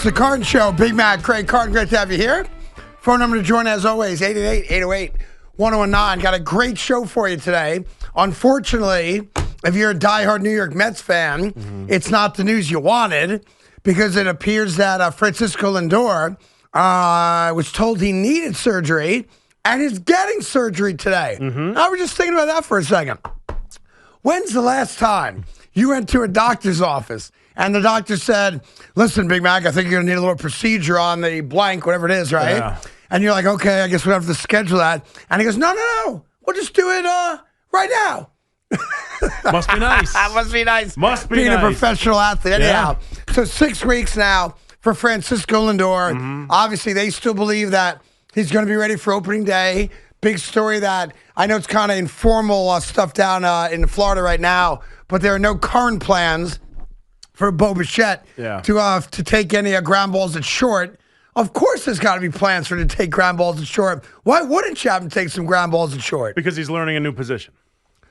It's the Carton Show. Big Mac, Craig Carton, great to have you here. Phone number to join, as always, 888-808-1019. Got a great show for you today. Unfortunately, if you're a diehard New York Mets fan, it's not the news you wanted, because it appears that Francisco Lindor was told he needed surgery and is getting surgery today. I was just thinking about that for a second. When's the last time you went to a doctor's office and the doctor said, listen, Big Mac, I think you're going to need a little procedure on the blank, whatever it is, right? Yeah. And you're like, okay, I guess we'll have to schedule that. And he goes, no, we'll just do it right now. Must be nice. Must be nice. Must be being nice. a professional athlete. Anyhow, so 6 weeks now for Francisco Lindor. Obviously, they still believe that he's going to be ready for opening day. Big story that I know it's kind of informal stuff down in Florida right now, but there are no current plans for Bo Bichette to take any ground balls at short. Of course, there's got to be plans for him to take ground balls at short. Why wouldn't Chapman take some ground balls at short? Because he's learning a new position.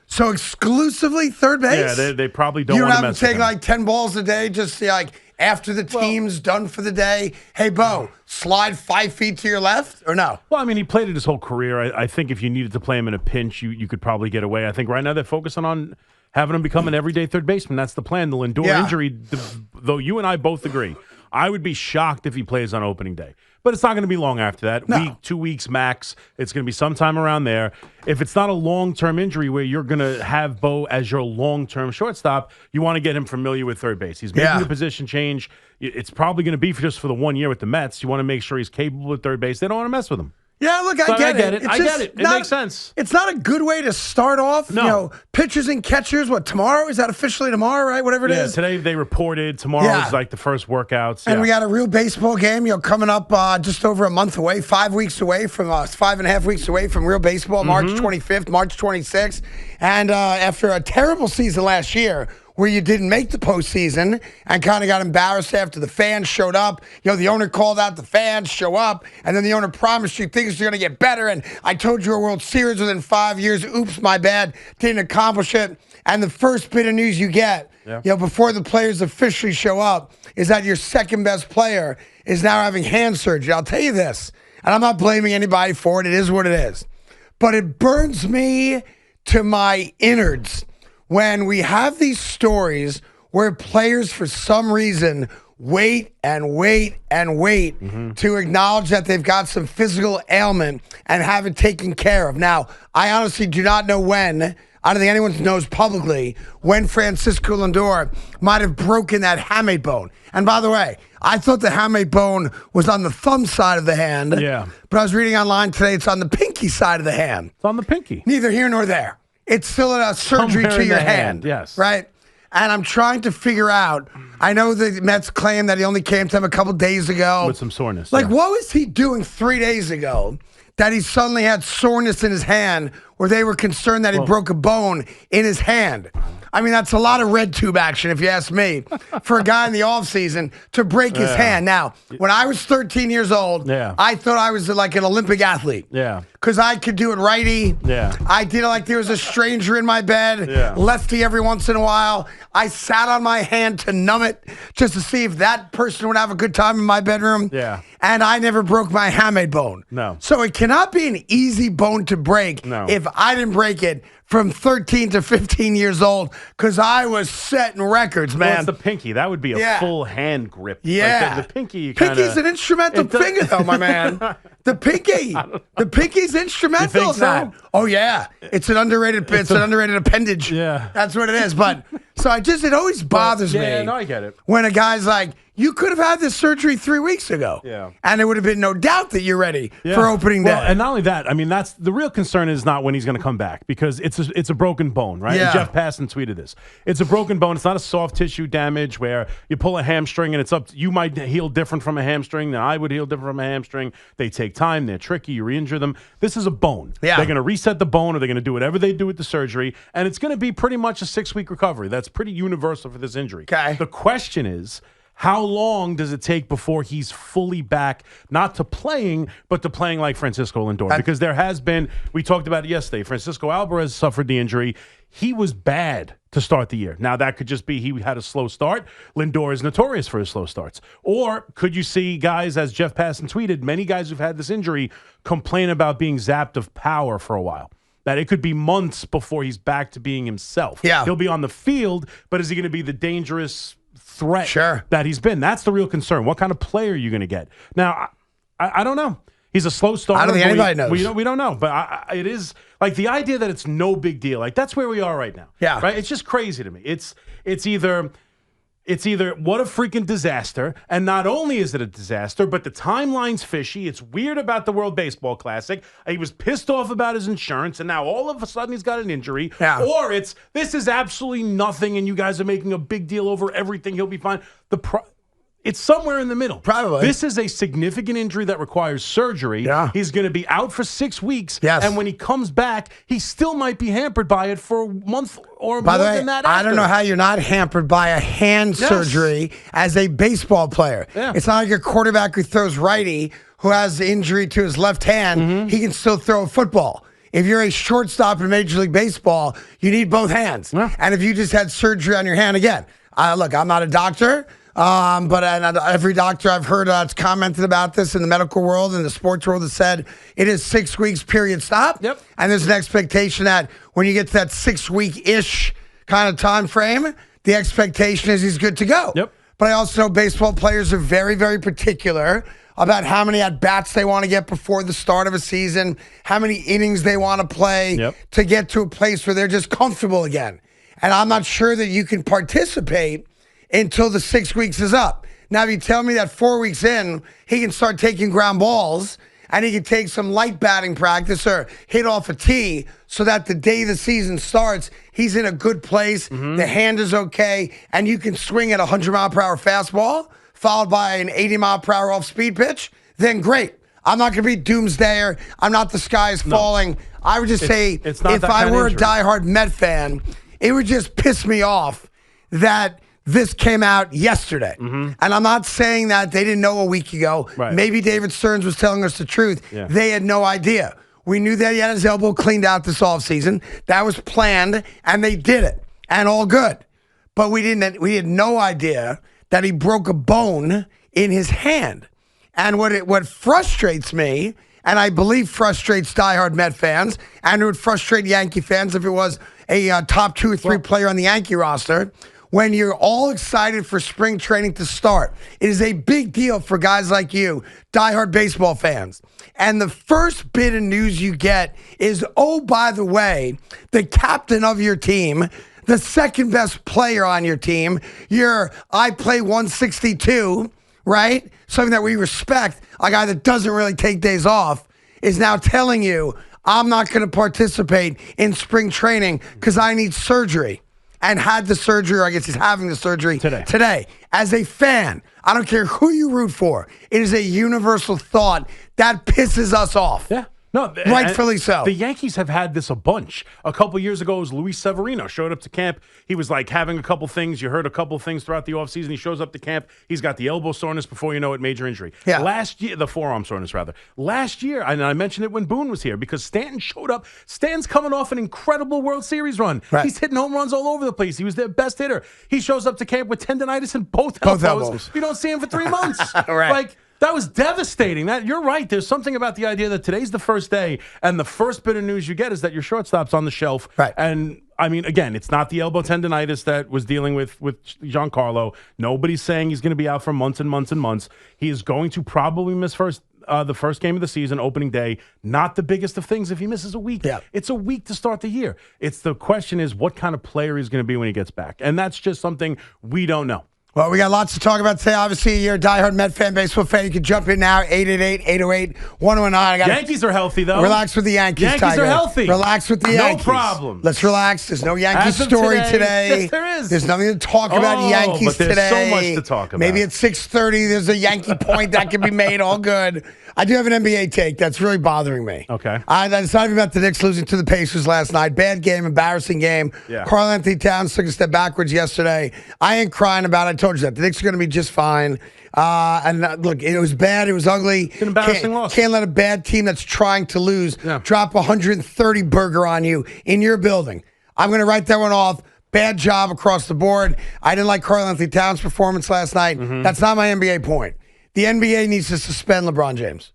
So exclusively third base? Yeah, they probably don't want to mess with him. You don't have to take like 10 balls a day, just like after the team's done for the day. Hey, Bo, slide 5 feet to your left, or no? Well, I mean, he played it his whole career. I think if you needed to play him in a pinch, you could probably get away. I think right now they're focusing on having him become an everyday third baseman. That's the plan. The Lindor injury, though you and I both agree, I would be shocked if he plays on opening day. But it's not going to be long after that. No. Week, 2 weeks max. It's going to be sometime around there. If it's not a long-term injury where you're going to have Bo as your long-term shortstop, you want to get him familiar with third base. He's making the position change. It's probably going to be just for the 1 year with the Mets. You want to make sure he's capable of third base. They don't want to mess with him. Yeah, look, I get it. I get it. It makes sense. It's not a good way to start off. No. You know, pitchers and catchers, tomorrow? Is that officially tomorrow, right? Whatever it is. Today they reported. Tomorrow is like the first workouts. And we got a real baseball game, coming up just over a month away, 5 weeks away from 5.5 weeks away from real baseball, March 25th, March 26th. And after a terrible season last year, where you didn't make the postseason and kind of got embarrassed after the fans showed up. The owner called out the fans, show up, and then the owner promised you things are going to get better, and I told you a World Series within 5 years. Oops, my bad. Didn't accomplish it. And the first bit of news you get, before the players officially show up, is that your second best player is now having hand surgery. I'll tell you this, and I'm not blaming anybody for it. It is what it is. But it burns me to my innards when we have these stories where players, for some reason, wait to acknowledge that they've got some physical ailment and have it taken care of. Now, I honestly do not know when. I don't think anyone knows publicly when Francisco Lindor might have broken that hamate bone. And by the way, I thought the hamate bone was on the thumb side of the hand. Yeah. But I was reading online today, it's on the pinky side of the hand. It's on the pinky. Neither here nor there. It's still a surgery to your hand. Yes. Right? And I'm trying to figure out, I know the Mets claim that he only came to him a couple days ago. With some soreness. What was he doing 3 days ago that he suddenly had soreness in his hand where they were concerned that he broke a bone in his hand? I mean, that's a lot of red tube action, if you ask me, for a guy in the offseason to break his hand. Now, when I was 13 years old, I thought I was like an Olympic athlete. Yeah. Because I could do it righty. Yeah. I did it like there was a stranger in my bed, lefty every once in a while. I sat on my hand to numb it just to see if that person would have a good time in my bedroom. Yeah. And I never broke my hamate bone. No. So it cannot be an easy bone to break if I didn't break it from 13 to 15 years old, because I was setting records, man. Well, it's the pinky. That would be a full hand grip. Yeah. Like the pinky. Pinky's an instrumental finger, though, my man. The pinky's instrumental in that. Oh, yeah. It's an underrated appendage. Yeah. That's what it is. But so it always bothers me. Yeah, no, I get it. When a guy's like, you could have had this surgery 3 weeks ago. Yeah. And it would have been no doubt that you're ready for opening day. And not only that, I mean, that's the real concern is not when he's going to come back, because it's a broken bone, right? Yeah. And Jeff Passan tweeted this. It's a broken bone. It's not a soft tissue damage where you pull a hamstring and it's up. You might heal different from a hamstring than I would heal different from a hamstring. They take time. They're tricky. You re-injure them. This is a bone. Yeah. They're going to reset the bone, or they're going to do whatever they do with the surgery, and it's going to be pretty much a 6-week recovery. That's pretty universal for this injury. Okay. The question is, How long does it take before he's fully back, not to playing, but to playing like Francisco Lindor? Because there has been, we talked about it yesterday, Francisco Alvarez suffered the injury. He was bad to start the year. Now, that could just be he had a slow start. Lindor is notorious for his slow starts. Or could you see guys, as Jeff Passan tweeted, many guys who've had this injury complain about being zapped of power for a while? That it could be months before he's back to being himself. Yeah. He'll be on the field, but is he going to be the dangerous threat Sure. that he's been? That's the real concern. What kind of player are you going to get? Now, I don't know. He's a slow starter. I don't think anybody knows. We don't know. But it is like the idea that it's no big deal. Like that's where we are right now. Yeah. Right. It's just crazy to me. It's either what a freaking disaster, and not only is it a disaster, but the timeline's fishy. It's weird about the World Baseball Classic. He was pissed off about his insurance, and now all of a sudden he's got an injury. Yeah. Or this is absolutely nothing, and you guys are making a big deal over everything. He'll be fine. It's somewhere in the middle. Probably. This is a significant injury that requires surgery. Yeah. He's going to be out for 6 weeks. Yes. And when he comes back, he still might be hampered by it for a month or By more the way, than that. I don't know how you're not hampered by a hand surgery as a baseball player. Yeah. It's not like a quarterback who throws righty who has injury to his left hand. He can still throw a football. If you're a shortstop in Major League Baseball, you need both hands. Yeah. And if you just had surgery on your hand, again, look, I'm not a doctor. But every doctor I've heard has commented about this in the medical world and the sports world has said it is 6 weeks, period, stop. Yep. And there's an expectation that when you get to that 6 week-ish kind of time frame, the expectation is he's good to go. Yep. But I also know baseball players are very, very particular about how many at-bats they want to get before the start of a season, how many innings they want to play to get to a place where they're just comfortable again. And I'm not sure that you can participate until the 6 weeks is up. Now, if you tell me that 4 weeks in, he can start taking ground balls and he can take some light batting practice or hit off a tee so that the day the season starts, he's in a good place, the hand is okay, and you can swing at a 100-mile-per-hour fastball followed by an 80-mile-per-hour off-speed pitch, then great. I'm not going to be doomsdayer. I'm not the sky is falling. I would just say if I were a diehard Met fan, it would just piss me off that this came out yesterday. And I'm not saying that they didn't know a week ago. Right. Maybe David Stearns was telling us the truth. Yeah. They had no idea. We knew that he had his elbow cleaned out this offseason. That was planned, and they did it. And all good. But we had no idea that he broke a bone in his hand. And what frustrates me, and I believe frustrates diehard Met fans, and it would frustrate Yankee fans if it was a top 2 or 3 player on the Yankee roster, when you're all excited for spring training to start. It is a big deal for guys like you, diehard baseball fans. And the first bit of news you get is, oh, by the way, the captain of your team, the second best player on your team, I play 162, right? Something that we respect, a guy that doesn't really take days off, is now telling you, I'm not going to participate in spring training because I need surgery. And had the surgery, or I guess he's having the surgery today. As a fan, I don't care who you root for. It is a universal thought that pisses us off. Yeah. No, rightfully so. The Yankees have had this a bunch. A couple years ago, it was Luis Severino showed up to camp. He was like having a couple things. You heard a couple things throughout the offseason. He shows up to camp. He's got the elbow soreness before you know it, major injury. Yeah. Last year, the forearm soreness, rather. Last year, and I mentioned it when Boone was here, because Stanton showed up. Stanton's coming off an incredible World Series run. Right. He's hitting home runs all over the place. He was their best hitter. He shows up to camp with tendonitis in both elbows. You don't see him for 3 months. Right. That was devastating. You're right. There's something about the idea that today's the first day, and the first bit of news you get is that your shortstop's on the shelf. Right. And I mean, again, it's not the elbow tendonitis that was dealing with Giancarlo. Nobody's saying he's going to be out for months and months and months. He is going to probably miss the first game of the season, opening day. Not the biggest of things if he misses a week. Yeah. It's a week to start the year. The question is what kind of player he's going to be when he gets back, and that's just something we don't know. Well, we got lots to talk about today. Obviously, you're a diehard Met fan, baseball fan. You can jump in now, 888-808-1019. Yankees are healthy, though. Relax with the Yankees, Yankees Tiger. are healthy. Relax with the Yankees. No problem. Let's relax. There's no Yankees story today. Yes, there is. There's nothing to talk about Yankees but there's today. so much to talk about. Maybe at 6:30, there's a Yankee point that can be made. All good. I do have an NBA take that's really bothering me. Okay. It's not even about the Knicks losing to the Pacers last night. Bad game, embarrassing game. Yeah. Karl Anthony Towns took a step backwards yesterday. I ain't crying about it. I told you that. The Knicks are going to be just fine. Look, it was bad. It was ugly. It's an embarrassing loss. Can't let a bad team that's trying to lose drop 130 burger on you in your building. I'm going to write that one off. Bad job across the board. I didn't like Karl-Anthony Towns' performance last night. That's not my NBA point. The NBA needs to suspend LeBron James.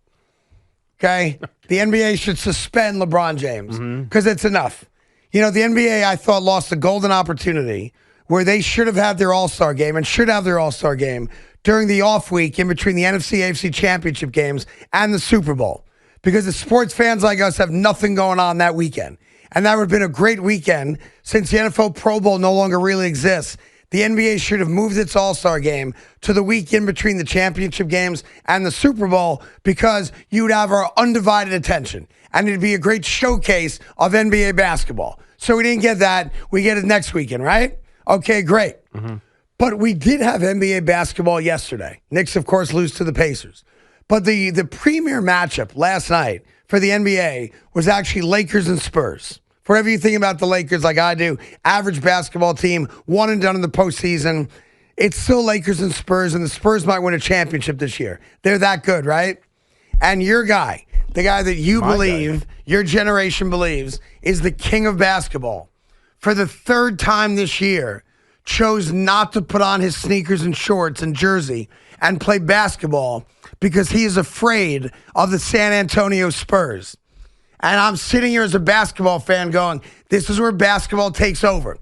Okay? The NBA should suspend LeBron James because it's enough. You know, the NBA, I thought, lost a golden opportunity where they should have had their All-Star game and should have their All-Star game during the off week in between the NFC, AFC championship games and the Super Bowl. Because the sports fans like us have nothing going on that weekend. And that would have been a great weekend since the NFL Pro Bowl no longer really exists. The NBA should have moved its All-Star game to the week in between the championship games and the Super Bowl because you'd have our undivided attention. And it'd be a great showcase of NBA basketball. So we didn't get that. We get it next weekend, right? Okay, great. But we did have NBA basketball yesterday. Knicks, of course, lose to the Pacers. But the premier matchup last night for the NBA was actually Lakers and Spurs. Whatever you think about the Lakers, like I do, average basketball team, one and done in the postseason, it's still Lakers and Spurs, and the Spurs might win a championship this year. They're that good, right? And your guy, the guy that you your generation believes, is the king of basketball, for the third time this year, chose not to put on his sneakers and shorts and jersey and play basketball because he is afraid of the San Antonio Spurs. And I'm sitting here as a basketball fan going, this is where basketball takes over,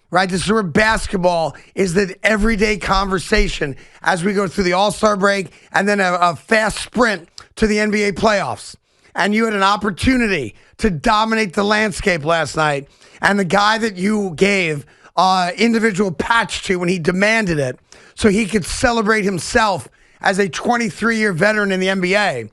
right? This is where basketball is the everyday conversation as we go through the All-Star break and then a fast sprint to the NBA playoffs. And you had an opportunity to dominate the landscape last night. And the guy that you gave individual patch to when he demanded it so he could celebrate himself as a 23-year veteran in the NBA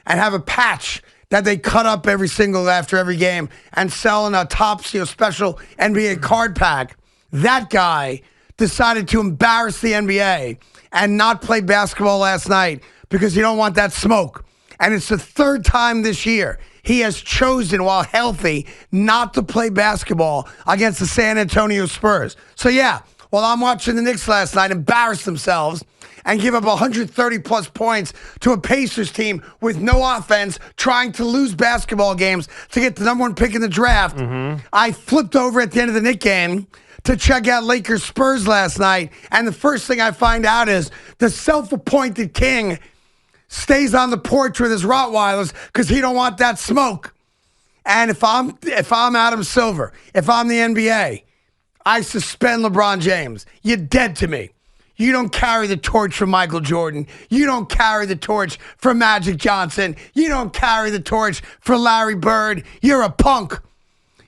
and have a patch that they cut up after every game and sell in a top special NBA card pack. That guy decided to embarrass the NBA and not play basketball last night because you don't want that smoke. And it's the third time this year he has chosen, while healthy, not to play basketball against the San Antonio Spurs. So yeah, while I'm watching the Knicks last night embarrass themselves and give up 130-plus points to a Pacers team with no offense, trying to lose basketball games to get the number one pick in the draft, I flipped over at the end of the Knicks game to check out Lakers Spurs last night, and the first thing I find out is the self-appointed king stays on the porch with his Rottweilers because he don't want that smoke. And if I'm Adam Silver, if I'm the NBA, I suspend LeBron James. You're dead to me. You don't carry the torch for Michael Jordan. You don't carry the torch for Magic Johnson. You don't carry the torch for Larry Bird. You're a punk.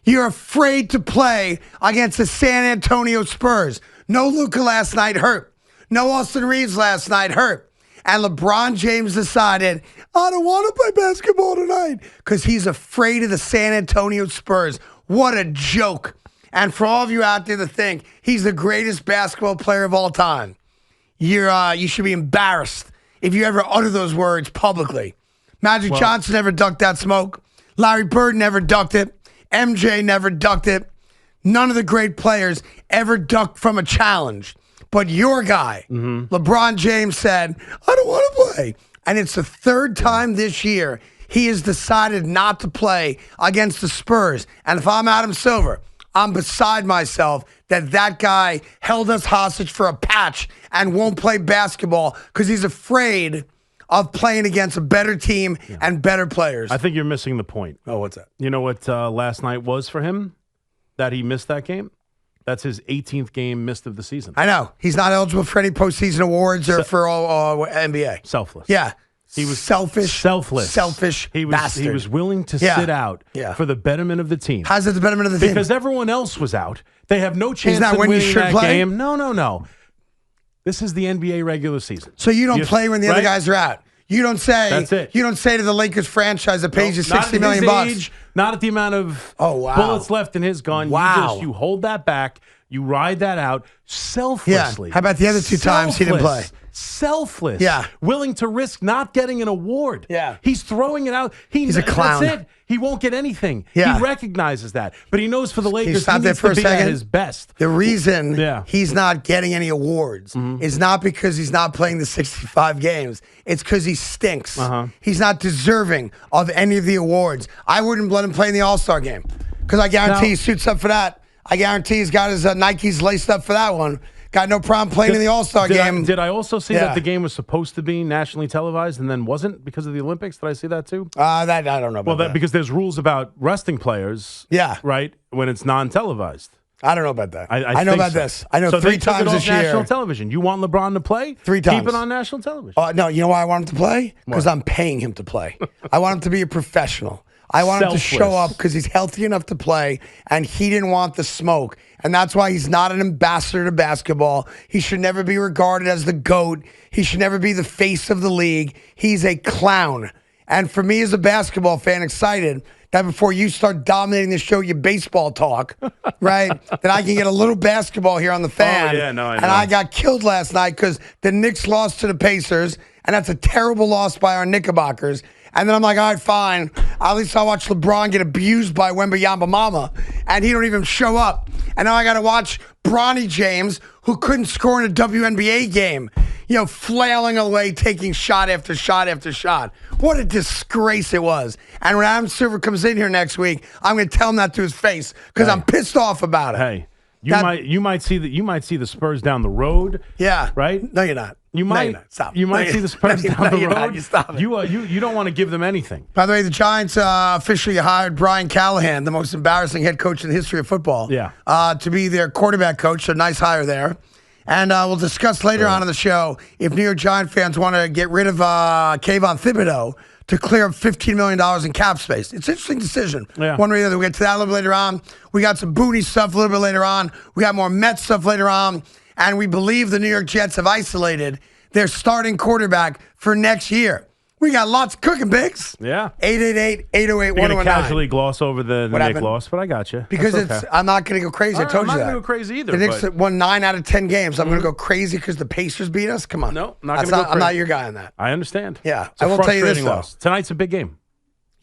You're afraid to play against the San Antonio Spurs. No Luka last night hurt. No Austin Reeves last night hurt. And LeBron James decided, I don't want to play basketball tonight because he's afraid of the San Antonio Spurs. What a joke. And for all of you out there that think he's the greatest basketball player of all time, you should be embarrassed if you ever utter those words publicly. Magic Johnson never ducked that smoke. Larry Bird never ducked it. MJ never ducked it. None of the great players ever ducked from a challenge. But your guy, LeBron James, said, I don't want to play. And it's the third time this year he has decided not to play against the Spurs. And if I'm Adam Silver, I'm beside myself that guy held us hostage for a patch and won't play basketball because he's afraid of playing against a better team and better players. I think you're missing the point. Oh, what's that? You know what last night was for him? That he missed that game? That's his 18th game missed of the season. I know. He's not eligible for any postseason awards or for NBA. Selfless. Yeah. He was selfish. Selfish bastard. He was willing to sit out for the betterment of the team. How's it the betterment of the team? Because everyone else was out. They have no chance of winning that game. No. This is the NBA regular season. So you don't play when the other guys are out. You don't say. That's it. You don't say to the Lakers franchise that pays you $60 million bucks. Not at the amount of bullets left in his gun. Wow. You hold that back. You ride that out selflessly. Yeah. How about the other two times he didn't play? selfless. Yeah. Willing to risk not getting an award. Yeah. He's throwing it out. He's a clown. That's it. He won't get anything. Yeah. He recognizes that. But he knows for the Lakers, stop he there needs for to a be second? at his best. The reason Yeah. he's not getting any awards is not because he's not playing the 65 games. It's because he stinks. He's not deserving of any of the awards. I wouldn't let him play in the All-Star game because I guarantee he suits up for that. I guarantee he's got his Nikes laced up for that one. Got no problem playing in the All-Star game. Did I also see that the game was supposed to be nationally televised and then wasn't because of the Olympics? Did I see that too? That I don't know about that. Because there's rules about resting players. Yeah. Right? When it's non-televised. I don't know about that. I know think about so. this. I know so 3 they took times it off this year. national television. You want LeBron to play? 3 times. Keep it on national television. No, you know why I want him to play? Because I'm paying him to play. I want him to be a professional. I want him to show up because he's healthy enough to play, and he didn't want the smoke. And that's why he's not an ambassador to basketball. He should never be regarded as the GOAT. He should never be the face of the league. He's a clown. And for me as a basketball fan, excited that before you start dominating the show, your baseball talk, right, that I can get a little basketball here on the fan. Oh, yeah, no, I know. And I got killed last night because the Knicks lost to the Pacers, and that's a terrible loss by our Knickerbockers. And then I'm like, all right, fine. At least I'll watch LeBron get abused by Wembanyama Mama, and he don't even show up. And now I got to watch Bronny James, who couldn't score in a WNBA game, flailing away, taking shot after shot after shot. What a disgrace it was. And when Adam Silver comes in here next week, I'm going to tell him that to his face because I'm pissed off about it. Hey, you might see the Spurs down the road. Yeah. Right? No, you're not. You might. No, you're not. Stop. You might see the Spurs down the road. Not. You stop it. You don't want to give them anything. By the way, the Giants officially hired Brian Callahan, the most embarrassing head coach in the history of football, to be their quarterback coach. A nice hire there. And we'll discuss later on in the show if New York Giant fans want to get rid of Kayvon Thibodeau to clear up $15 million in cap space. It's an interesting decision. Yeah. One way or the other. We'll get to that a little bit later on. We got some booty stuff a little bit later on. We got more Mets stuff later on. And we believe the New York Jets have isolated their starting quarterback for next year. We got lots cooking, Biggs. Yeah. 888-808-1019. You're going to casually gloss over the Knicks loss, but I got you. Because okay. I'm not going to go crazy. I told you that. I'm not going to go crazy either. The Knicks won 9 out of 10 games. I'm going to go crazy because the Pacers beat us? Come on. No, not going to go crazy. I'm not your guy on that. I understand. Yeah. I will tell you this, though. Tonight's a big game.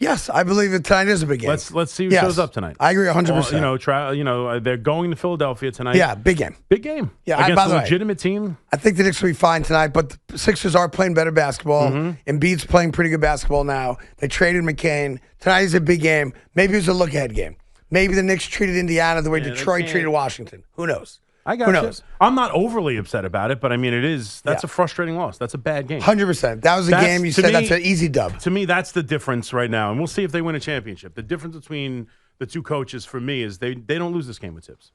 Yes, I believe that tonight is a big game. Let's see who shows up tonight. I agree 100%. They're going to Philadelphia tonight. Yeah, big game. Big game. Yeah, against a way, legitimate team. I think the Knicks will be fine tonight, but the Sixers are playing better basketball. Embiid's playing pretty good basketball now. They traded McCain. Tonight is a big game. Maybe it was a look-ahead game. Maybe the Knicks treated Indiana the way Detroit treated Washington. Who knows? I got you. I'm not overly upset about it, but I mean, that's a frustrating loss. That's a bad game. 100%. That was a game you said that's an easy dub. To me, that's the difference right now, and we'll see if they win a championship. The difference between the two coaches for me is they don't lose this game with Tibbs.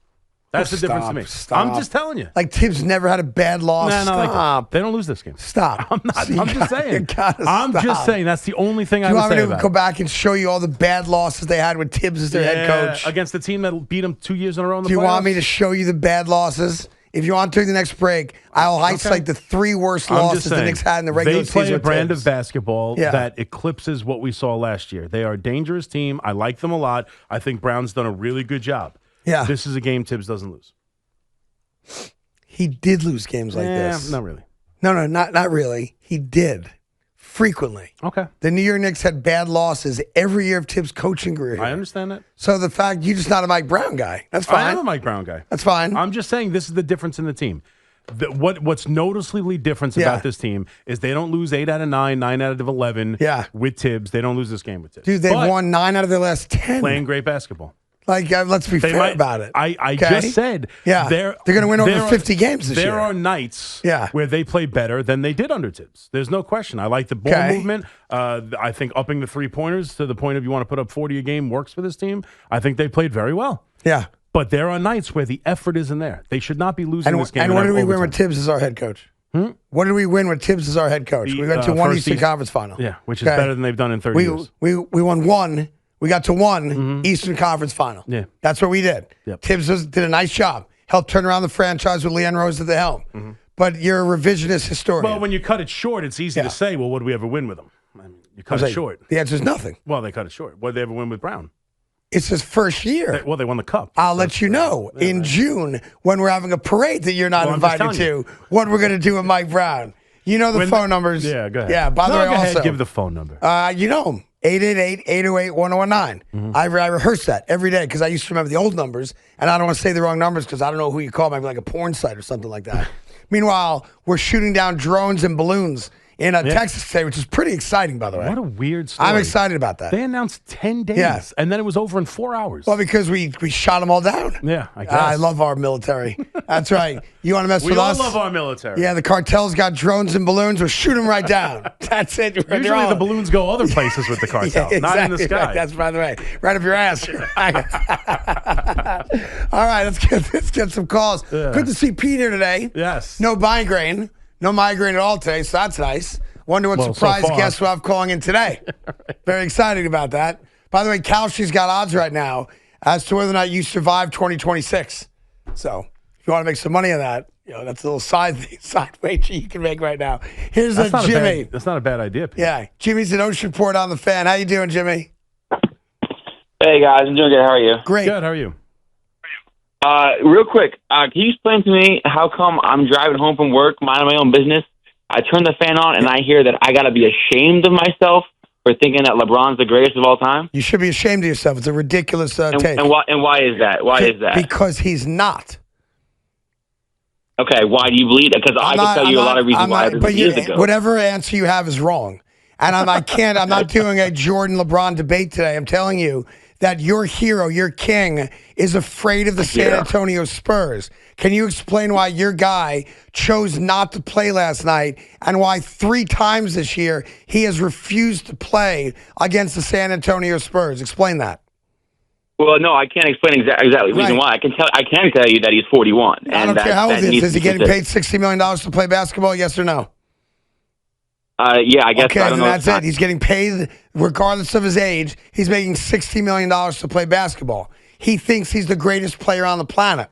That's the difference to me. I'm just telling you. Like Tibbs never had a bad loss. Stop. They don't lose this game. Stop. I'm just saying. Just saying. That's the only thing I would say about it. Do you want me to go back and show you all the bad losses they had with Tibbs as their head coach? Against the team that beat them 2 years in a row in the playoffs? Do you want me to show you the bad losses? If you want to, the next break, I'll highlight the 3 worst losses the Knicks had in the regular season. They play a brand of basketball that eclipses what we saw last year. They are a dangerous team. I like them a lot. I think Brown's done a really good job. Yeah. This is a game Tibbs doesn't lose. He did lose games like this. Not really. No, not really. He did. Frequently. Okay. The New York Knicks had bad losses every year of Tibbs' coaching career. I understand that. So the fact you're just not a Mike Brown guy. That's fine. I am a Mike Brown guy. That's fine. I'm just saying this is the difference in the team. What's noticeably different about this team is they don't lose 8 out of 9, 9 out of 11 with Tibbs. They don't lose this game with Tibbs. Dude, they've won 9 out of their last 10. Playing great basketball. Like, let's be fair about it. I just said they're going to win over 50 games this year. There are nights where they play better than they did under Tibbs. There's no question. I like the ball movement. I think upping the 3-pointers to the point of you want to put up 40 a game works for this team. I think they played very well. Yeah. But there are nights where the effort isn't there. They should not be losing this game. And what did we win with Tibbs as our head coach? What did we win with Tibbs as our head coach? We went to one Eastern Conference final. Yeah, which is better than they've done in 30 years. We won one. We got to one Eastern Conference final. Yeah. That's what we did. Yep. Tibbs did a nice job. Helped turn around the franchise with Leon Rose at the helm. But you're a revisionist historian. Well, when you cut it short, it's easy to say, well, what did we ever win with them? I mean, you cut it short. The answer is nothing. Well, they cut it short. What did they ever win with Brown? It's his first year. They won the cup. I'll let you know in June when we're having a parade that you're not invited to what we're going to do with Mike Brown. You know the phone numbers. Yeah, go ahead. Yeah, by the way, go ahead, also. give the phone number. You know them. 888-808-1019. I rehearse that every day because I used to remember the old numbers, and I don't want to say the wrong numbers because I don't know who you call. Maybe like a porn site or something like that. Meanwhile, we're shooting down drones and balloons in Texas today, which is pretty exciting, by the way. What a weird story. I'm excited about that. They announced 10 days, and then it was over in 4 hours. Well, because we shot them all down. Yeah, I guess. I love our military. That's right. You want to mess with us? We all love our military. Yeah, the cartel's got drones and balloons. We'll shoot them right down. That's it. Usually the balloons go other places with the cartel, not in the sky. Right. That's, by the way, right up your ass. All right, let's get some calls. Yeah. Good to see Pete here today. Yes. No migraine. No migraine at all today, so that's nice. Wonder what surprise guests we'll have calling in today. Very excited about that. By the way, Kalshi's got odds right now as to whether or not you survive 2026. So if you want to make some money on that, that's a little side wager you can make right now. Here's Jimmy. That's not a bad idea, Pete. Yeah, Jimmy's an Ocean Port on the Fan. How you doing, Jimmy? Hey, guys. I'm doing good. How are you? Great. Good. How are you? Real quick, can you explain to me how come I'm driving home from work, minding my own business, I turn the fan on, and I hear that I got to be ashamed of myself for thinking that LeBron's the greatest of all time? You should be ashamed of yourself. It's a ridiculous take. And why is that? Why is that? Because he's not. Okay, why do you believe that? Because I can tell you a lot of reasons why. But years ago. Whatever answer you have is wrong. And I'm not doing a Jordan-LeBron debate today. I'm telling you that your hero, your king, is afraid of the San Antonio Spurs. Can you explain why your guy chose not to play last night and why 3 times this year he has refused to play against the San Antonio Spurs? Explain that. Well, no, I can't explain exactly the reason why. I can tell you that he's 41. I don't care how old he is. Is he getting paid $60 million to play basketball? Yes or no? Yeah, I guess. Okay, then that's it. He's getting paid regardless of his age. He's making $60 million to play basketball. He thinks he's the greatest player on the planet.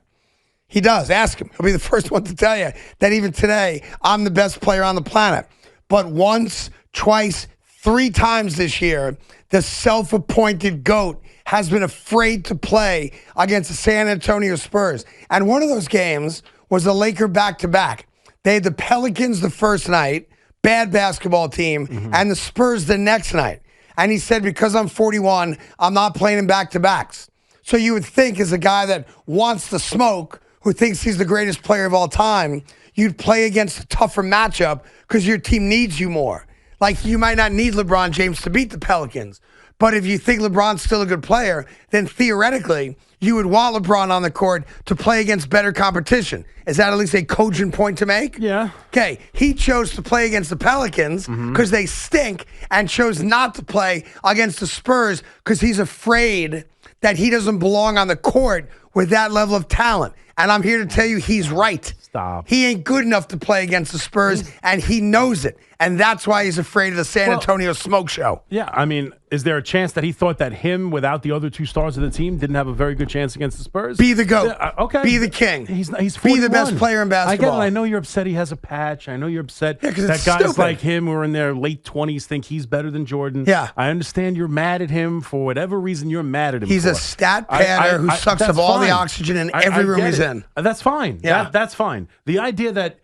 He does. Ask him. He'll be the first one to tell you that even today, I'm the best player on the planet. But once, twice, 3 times this year, the self-appointed GOAT has been afraid to play against the San Antonio Spurs. And one of those games was the Laker back-to-back. They had the Pelicans the first night, bad basketball team, and the Spurs the next night. And he said, because I'm 41, I'm not playing in back-to-backs. So you would think as a guy that wants the smoke, who thinks he's the greatest player of all time, you'd play against a tougher matchup because your team needs you more. Like, you might not need LeBron James to beat the Pelicans. But if you think LeBron's still a good player, then theoretically, you would want LeBron on the court to play against better competition. Is that at least a cogent point to make? Yeah. Okay, he chose to play against the Pelicans because they stink and chose not to play against the Spurs because he's afraid that he doesn't belong on the court with that level of talent. And I'm here to tell you he's right. Stop. He ain't good enough to play against the Spurs, and he knows it. And that's why he's afraid of the San Antonio smoke show. Yeah, I mean, is there a chance that he thought that him, without the other 2 stars of the team, didn't have a very good chance against the Spurs? Be the GOAT. Yeah, okay. Be the king. He's 41. Be the best player in basketball. I get it. I know you're upset he has a patch. I know you're upset that it's guys stupid. like him who are in their late 20s think he's better than Jordan. Yeah. I understand you're mad at him for whatever reason you're mad at him He's for. a stat padder who sucks up all the oxygen in every room he's in. That's fine. Yeah. That's fine. The idea that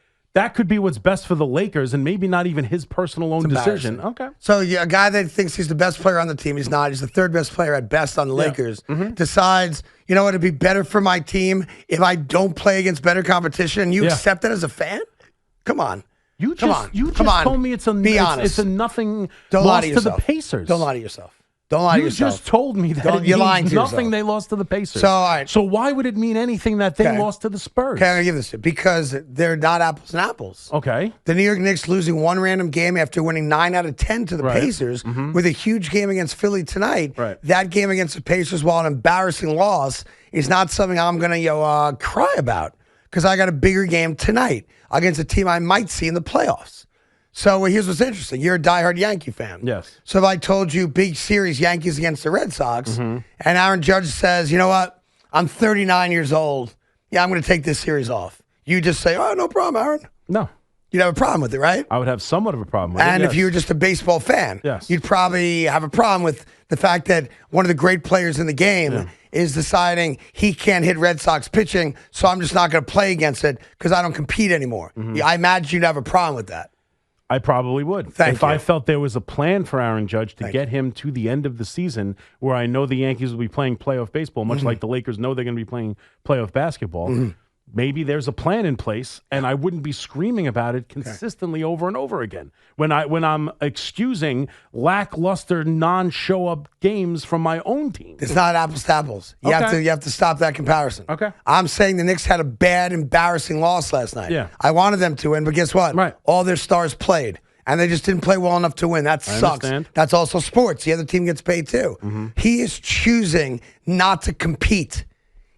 could be what's best for the Lakers and maybe not even his personal own decision. Okay. So a guy that thinks he's the best player on the team, he's not. He's the 3rd best player at best on the Lakers. Decides, you know what, it'd be better for my team if I don't play against better competition. And you accept that as a fan? Come on. You just told me it's a nothing loss to the Pacers. Don't lie to yourself. Don't lie to yourself. You just told me that you're lying to nothing yourself. They lost to the Pacers. So, all right. So why would it mean anything that they lost to the Spurs? Okay, I'm going to give this to you. Because they're not apples and apples. Okay. The New York Knicks losing 1 random game after winning 9 out of 10 to the Pacers with a huge game against Philly tonight. Right. That game against the Pacers, while an embarrassing loss, is not something I'm going to cry about because I got a bigger game tonight against a team I might see in the playoffs. So here's what's interesting. You're a diehard Yankee fan. Yes. So if I told you big series Yankees against the Red Sox, and Aaron Judge says, you know what, I'm 39 years old. Yeah, I'm going to take this series off. You just say, oh, no problem, Aaron. No. You'd have a problem with it, right? I would have somewhat of a problem with it. And if you were just a baseball fan, you'd probably have a problem with the fact that one of the great players in the game is deciding he can't hit Red Sox pitching, so I'm just not going to play against it because I don't compete anymore. I imagine you'd have a problem with that. I probably would. If I felt there was a plan for Aaron Judge to get him to the end of the season where I know the Yankees will be playing playoff baseball, much like the Lakers know they're going to be playing playoff basketball, maybe there's a plan in place, and I wouldn't be screaming about it consistently over and over again. When I'm excusing lackluster non-show-up games from my own team. It's not apples to apples. You have to stop that comparison. Okay. I'm saying the Knicks had a bad, embarrassing loss last night. Yeah. I wanted them to win, but guess what? Right. All their stars played, and they just didn't play well enough to win. That sucks. Understand. That's also sports. The other team gets paid too. He is choosing not to compete.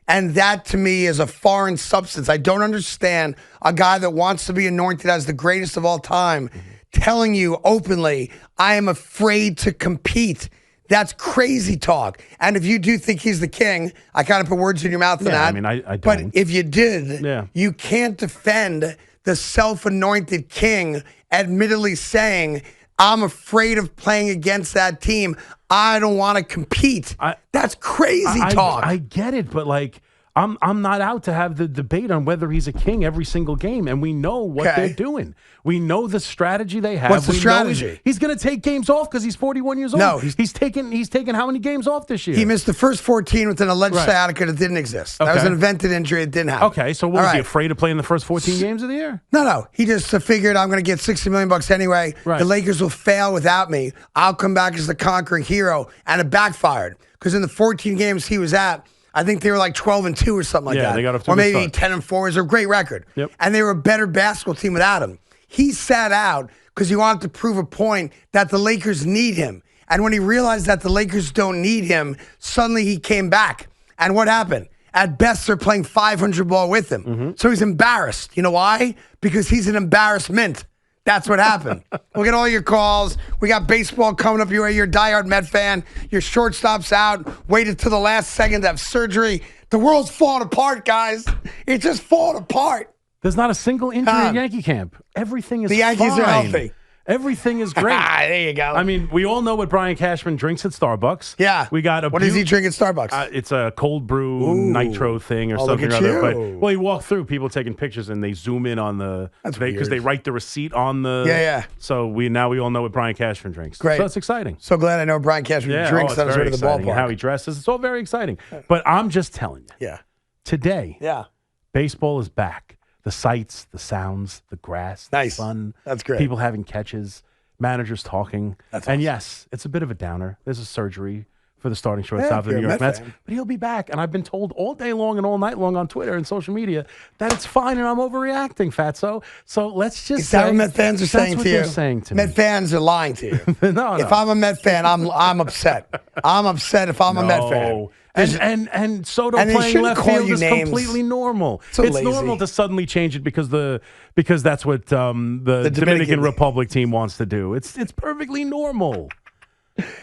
And that, to me, is a foreign substance. I don't understand a guy that wants to be anointed as the greatest of all time telling you openly, I am afraid to compete. That's crazy talk. And if you do think he's the king, I kind of put words in your mouth for that. I mean, I don't. But if you did, you can't defend the self-anointed king admittedly saying, I'm afraid of playing against that team. I don't want to compete. That's crazy talk. I get it, but like I'm not out to have the debate on whether he's a king every single game, and we know what they're doing. We know the strategy they have. What's the strategy? He's going to take games off because he's 41 years old. No, he's taken how many games off this year? He missed the first 14 with an alleged sciatica that didn't exist. That was an invented injury. It didn't happen. Okay, so was he afraid of playing the first 14 games of the year? No. He just figured I'm going to get $60 million anyway. Right. The Lakers will fail without me. I'll come back as the conquering hero, and it backfired because in the 14 games he was at, I think they were like 12-2 or something like that. Yeah, they got off to or a good maybe start. 10-4 is a great record. Yep. And they were a better basketball team without him. He sat out because he wanted to prove a point that the Lakers need him. And when he realized that the Lakers don't need him, suddenly he came back. And what happened? At best, they're playing 500 ball with him. So he's embarrassed. You know why? Because he's an embarrassment. That's what happened. We'll get all your calls. We got baseball coming up your way. You're a diehard Met fan. Your shortstop's out. Waited till the last second to have surgery. The world's falling apart, guys. It's just falling apart. There's not a single injury in Yankee camp. Everything is The Yankees fine. are healthy. Everything is great. There you go. I mean, we all know what Brian Cashman drinks at Starbucks. Yeah. We got What does he drink at Starbucks? It's a cold brew nitro thing or look something or at other. you. But, well, you walk through, people taking pictures, and they zoom in on the That's because weird. they write the receipt on the So we all know what Brian Cashman drinks. Great. So it's exciting. So glad I know Brian Cashman drinks on his way to the exciting. ballpark. How he dresses, it's all very exciting. But I'm just telling you. Yeah. Today, Yeah. baseball is back. The sights, the sounds, the grass, the sun. That's great. People having catches, managers talking. That's and awesome. yes, it's a bit of a downer. There's a surgery for the starting shortstop of the you're New a York Met Mets. fan. But he'll be back. And I've been told all day long and all night long on Twitter and social media that it's fine and I'm overreacting, Fatso. So let's just Is that what Met fans are saying to you? That's what they're saying to me. Met fans are lying to you. No. If I'm a Met fan, I'm upset. I'm upset if I'm a Met fan. And Soto And they playing shouldn't left call field you is names. completely normal. So It's lazy. normal to suddenly change it because that's what the Dominican Republic team wants to do. It's perfectly normal.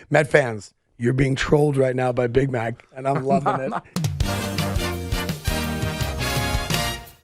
Met fans, you're being trolled right now by Big Mac, and I'm loving it.